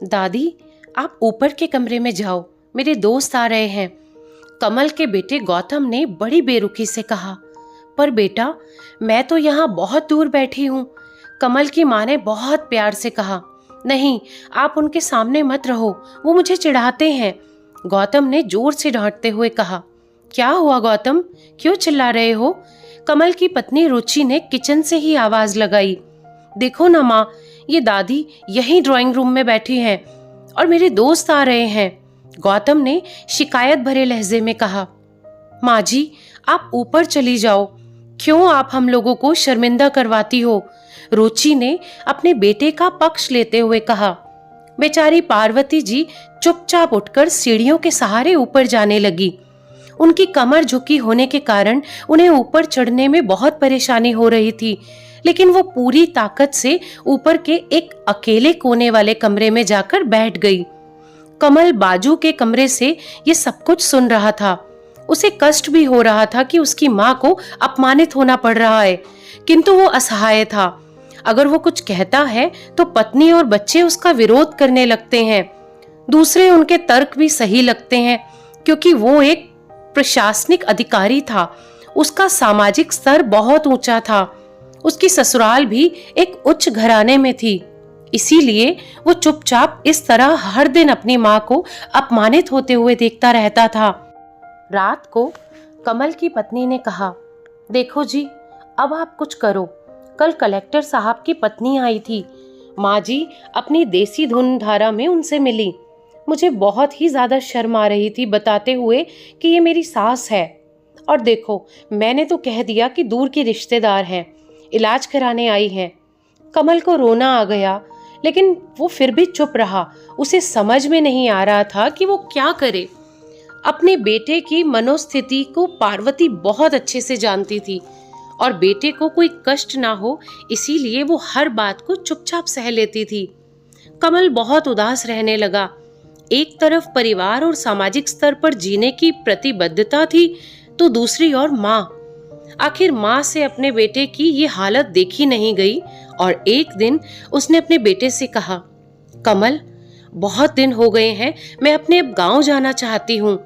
दादी, आप ऊपर के कमरे में जाओ, मेरे दोस्त आ रहे हैं, कमल के बेटे गौतम ने बड़ी बेरुखी से कहा। पर बेटा, मैं तो यहाँ बहुत दूर बैठी हूँ, कमल की माँ ने बहुत प्यार से कहा। नहीं, आप उनके सामने मत रहो, वो मुझे चिढ़ाते हैं, गौतम ने जोर से डांटते हुए कहा। क्या हुआ गौतम, क्यों चिल्ला रहे हो? कमल की पत्नी रुचि ने किचन से ही आवाज लगाई। देखो ना माँ, ये दादी यही ड्राइंग रूम में बैठी हैं और मेरे दोस्त आ रहे हैं, गौतम ने शिकायत भरे लहजे में कहा। माँ जी, आप ऊपर चली जाओ, क्यों आप हम लोगों को शर्मिंदा करवाती हो, रुचि ने अपने बेटे का पक्ष लेते हुए कहा। बेचारी पार्वती जी चुपचाप उठकर सीढ़ियों के सहारे ऊपर जाने लगी। उनकी कमर झुकी होने के कारण उन्हें ऊपर चढ़ने में बहुत परेशानी हो रही थी, लेकिन वो पूरी ताकत से ऊपर के एक अकेले कोने वाले कमरे में जाकर बैठ गई। कमल बाजू के कमरे से ये सब कुछ सुन रहा था। उसे कष्ट भी हो रहा था कि उसकी माँ को अपमानित होना पड़ रहा है, किंतु वो असहाय था। अगर वो कुछ कहता है तो पत्नी और बच्चे उसका विरोध करने लगते हैं। दूसरे उनके तर्क भी सही लगते हैं, क्योंकि वो एक प्रशासनिक अधिकारी था, उसका सामाजिक स्तर बहुत ऊंचा था, उसकी ससुराल भी एक उच्च घराने में थी, इसीलिए वो चुपचाप इस तरह हर दिन अपनी माँ को अपमानित होते हुए देखता रहता था। रात को कमल की पत्नी ने कहा, देखो जी, अब आप कुछ करो, कल कलेक्टर साहब की पत्नी आई थी, माँ जी अपनी देसी धुन धारा में उनसे मिली, मुझे बहुत ही ज्यादा शर्म आ रही थी बताते हुए कि ये मेरी सास है, और देखो मैंने तो कह दिया कि दूर के रिश्तेदार हैं, इलाज कराने आई हैं। कमल को रोना आ गया, लेकिन वो फिर भी चुप रहा। उसे समझ में नहीं आ रहा था कि वो क्या करे। अपने बेटे की मनोस्थिति को पार्वती बहुत अच्छे से जानती थी और बेटे को कोई कष्ट ना हो, इसीलिए वो हर बात को चुपचाप सह लेती थी। कमल बहुत उदास रहने लगा। एक तरफ परिवार और सामाजिक स्तर पर जीने की प्रतिबद्धता थी, तो दूसरी ओर माँ। आखिर माँ से अपने बेटे की ये हालत देखी नहीं गई और एक दिन उसने अपने बेटे से कहा, कमल, बहुत दिन हो गए हैं, मैं अपने अब गांव जाना चाहती हूँ,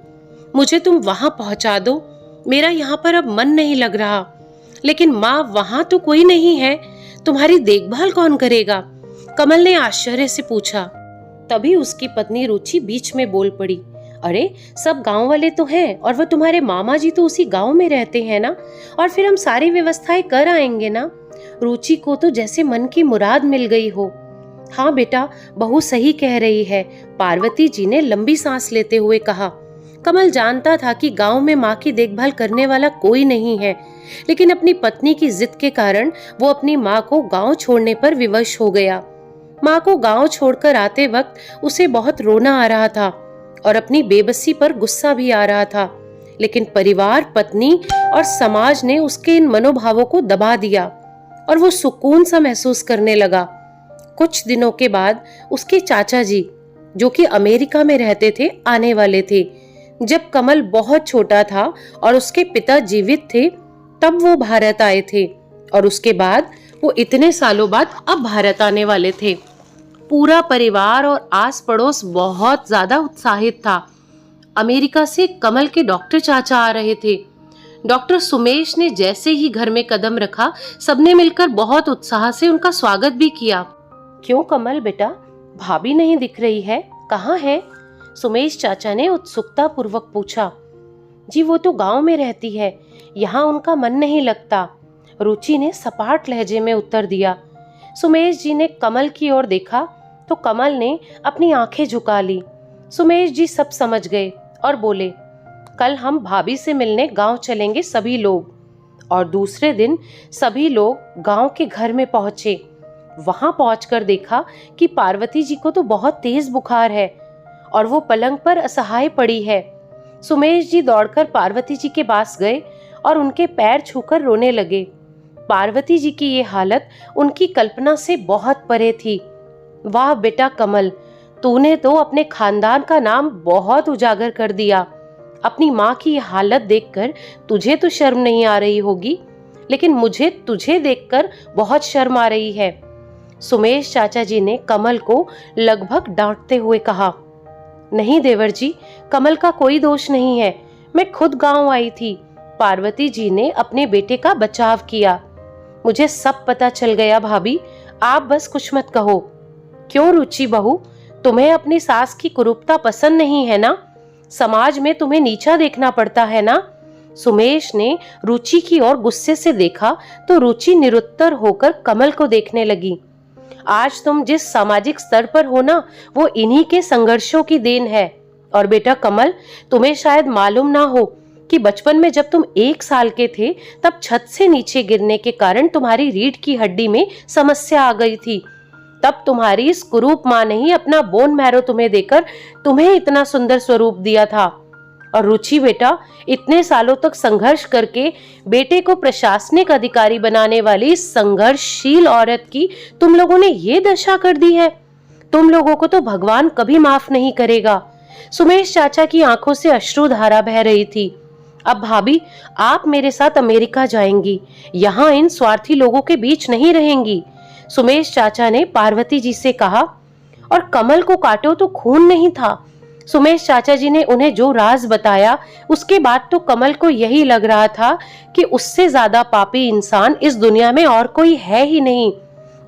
मुझे तुम वहां पहुंचा दो, मेरा यहाँ पर अब मन नहीं लग रहा। लेकिन माँ, वहां तो कोई नहीं है, तुम्हारी देखभाल कौन करेगा? कमल ने आश्चर्य से पूछा। तभी उसकी पत्नी रुचि बीच में बोल पड़ी, अरे सब गांव वाले तो हैं और वह तुम्हारे मामा जी तो उसी गांव में रहते हैं ना, और फिर हम सारी व्यवस्थाएं कर आएंगे ना। रुचि को तो जैसे मन की मुराद मिल गई हो। हाँ बेटा, बहू सही कह रही है, पार्वती जी ने लंबी सांस लेते हुए कहा। कमल जानता था कि गांव में माँ की देखभाल करने वाला कोई नहीं है, लेकिन अपनी पत्नी की जिद के कारण वो अपनी माँ को गांव छोड़ने पर विवश हो गया। माँ को गांव छोड़कर आते वक्त उसे बहुत रोना आ रहा था और अपनी बेबसी पर गुस्सा भी आ रहा था, लेकिन परिवार, पत्नी और समाज ने उसके इन मनोभावों को दबा दिया और वो सुकून सा महसूस करने लगा। कुछ दिनों के बाद उसके चाचा जी, जो कि अमेरिका में रहते थे, आने वाले थे। जब कमल बहुत छोटा था और उसके पिता जीवित थे, तब वो भारत आए थे और उसके बाद वो इतने सालों बाद अब भारत आने वाले थे। पूरा परिवार और आस पड़ोस बहुत ज्यादा उत्साहित था। अमेरिका से कमल के डॉक्टर चाचा आ रहे थे। डॉक्टर सुमेश ने जैसे ही घर में कदम रखा, सबने मिलकर बहुत उत्साह से उनका स्वागत भी किया। क्यों कमल बेटा, भाभी नहीं दिख रही है, कहाँ है? सुमेश चाचा ने उत्सुकता पूर्वक पूछा। जी वो तो गांव में रहती है, यहाँ उनका मन नहीं लगता, रुचि ने सपाट लहजे में उत्तर दिया। सुमेश जी ने कमल की ओर देखा तो कमल ने अपनी आंखें झुका ली। सुमेश जी सब समझ गए और बोले, कल हम भाभी से मिलने गांव चलेंगे सभी लोग। और दूसरे दिन सभी लोग गांव के घर में पहुंचे। वहां पहुंचकर देखा कि पार्वती जी को तो बहुत तेज बुखार है और वो पलंग पर असहाय पड़ी है। सुमेश जी दौड़कर पार्वती जी के पास गए और उनके पैर छूकर रोने लगे। पार्वती जी की ये हालत उनकी कल्पना से बहुत परे थी। वाह बेटा कमल, तूने तो अपने खानदान का नाम बहुत उजागर कर दिया। अपनी माँ की ये हालत देखकर तुझे तो शर्म नहीं आ रही होगी, लेकिन मुझे तुझे देखकर बहुत शर्म आ रही है। सुमेश चाचा जी ने कमल को लगभग डांटते हुए कहा। नहीं देवर जी, कमल का कोई दोष नहीं है। मैं खुद गांव आई थी। पार्वती जी ने अपने बेटे का बचाव किया। मुझे सब पता चल गया भाभी, आप बस कुछ मत कहो। क्यों रुचि बहू, तुम्हें अपनी सास की कुरूपता पसंद नहीं है ना? समाज में तुम्हें नीचा देखना पड़ता है ना? सुमेश ने रुचि की ओर गुस्से से देखा तो रुचि निरुत्तर होकर कमल को देखने लगी। आज तुम जिस सामाजिक स्तर पर हो ना, वो इन्हीं के संघर्षों की देन है। और बेटा कमल, तुम्हें शायद मालूम ना हो कि बचपन में जब तुम 1 साल के थे तब छत से नीचे गिरने के कारण तुम्हारी रीढ़ की हड्डी में समस्या आ गई थी। तब तुम्हारी इस कुरूप माँ ने ही अपना बोन मैरो तुम्हें देकर तुम्हें इतना सुंदर स्वरूप दिया था। और रुचि बेटा, इतने सालों तक संघर्ष करके बेटे को प्रशासनिक अधिकारी बनाने वाली इस संघर्षशील औरत की तुम लोगों ने ये दशा कर दी है। तुम लोगों को तो भगवान कभी माफ नहीं करेगा। सुमेश चाचा की आंखों से अश्रुधारा बह रही थी। अब भाभी, आप मेरे साथ अमेरिका जाएंगी, यहाँ इन स्वार्थी लोगों के बीच नहीं रहेंगी। सुमेश चाचा ने पार्वती जी से कहा। और कमल को काटो तो खून नहीं था। सुमेश चाचा जी ने उन्हें जो राज बताया, उसके बाद तो कमल को यही लग रहा था कि उससे ज्यादा पापी इंसान इस दुनिया में और कोई है ही नहीं।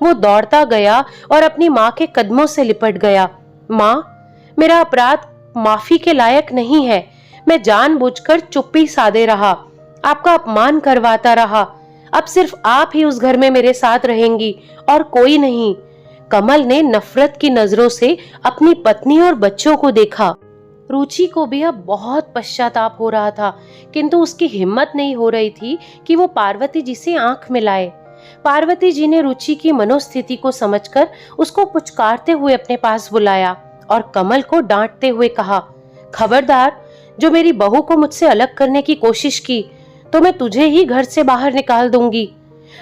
वो दौड़ता गया और अपनी माँ के कदमों से लिपट गया। माँ, मेरा अपराध माफी के लायक नहीं है। मैं जानबूझकर चुप्पी साधे रहा, आपका अपमान करवाता रहा। अब सिर्फ आप ही उस घर में मेरे साथ रहेंगी और कोई नहीं। कमल ने नफरत की नजरों से अपनी पत्नी और बच्चों को देखा। रुचि को भी अब बहुत पश्चाताप हो रहा था, किंतु उसकी हिम्मत नहीं हो रही थी कि वो पार्वती जी से आंख मिलाए। पार्वती जी ने रुचि की मनोस्थिति को समझकर उसको पुचकारते हुए अपने पास बुलाया और कमल को डांटते हुए कहा, खबरदार, जो मेरी बहू को मुझसे अलग करने की कोशिश की तो मैं तुझे ही घर से बाहर निकाल दूंगी।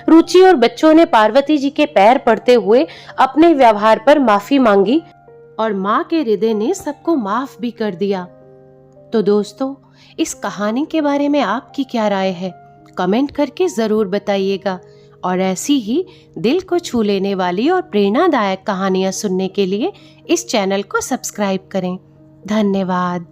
रुचि और बच्चों ने पार्वती जी के पैर पड़ते हुए अपने व्यवहार पर माफी मांगी और माँ के हृदय ने सबको माफ भी कर दिया। तो दोस्तों, इस कहानी के बारे में आपकी क्या राय है? कमेंट करके जरूर बताइएगा। और ऐसी ही दिल को छू लेने वाली और प्रेरणादायक कहानियां सुनने के लिए इस चैनल को सब्सक्राइब करें। धन्यवाद।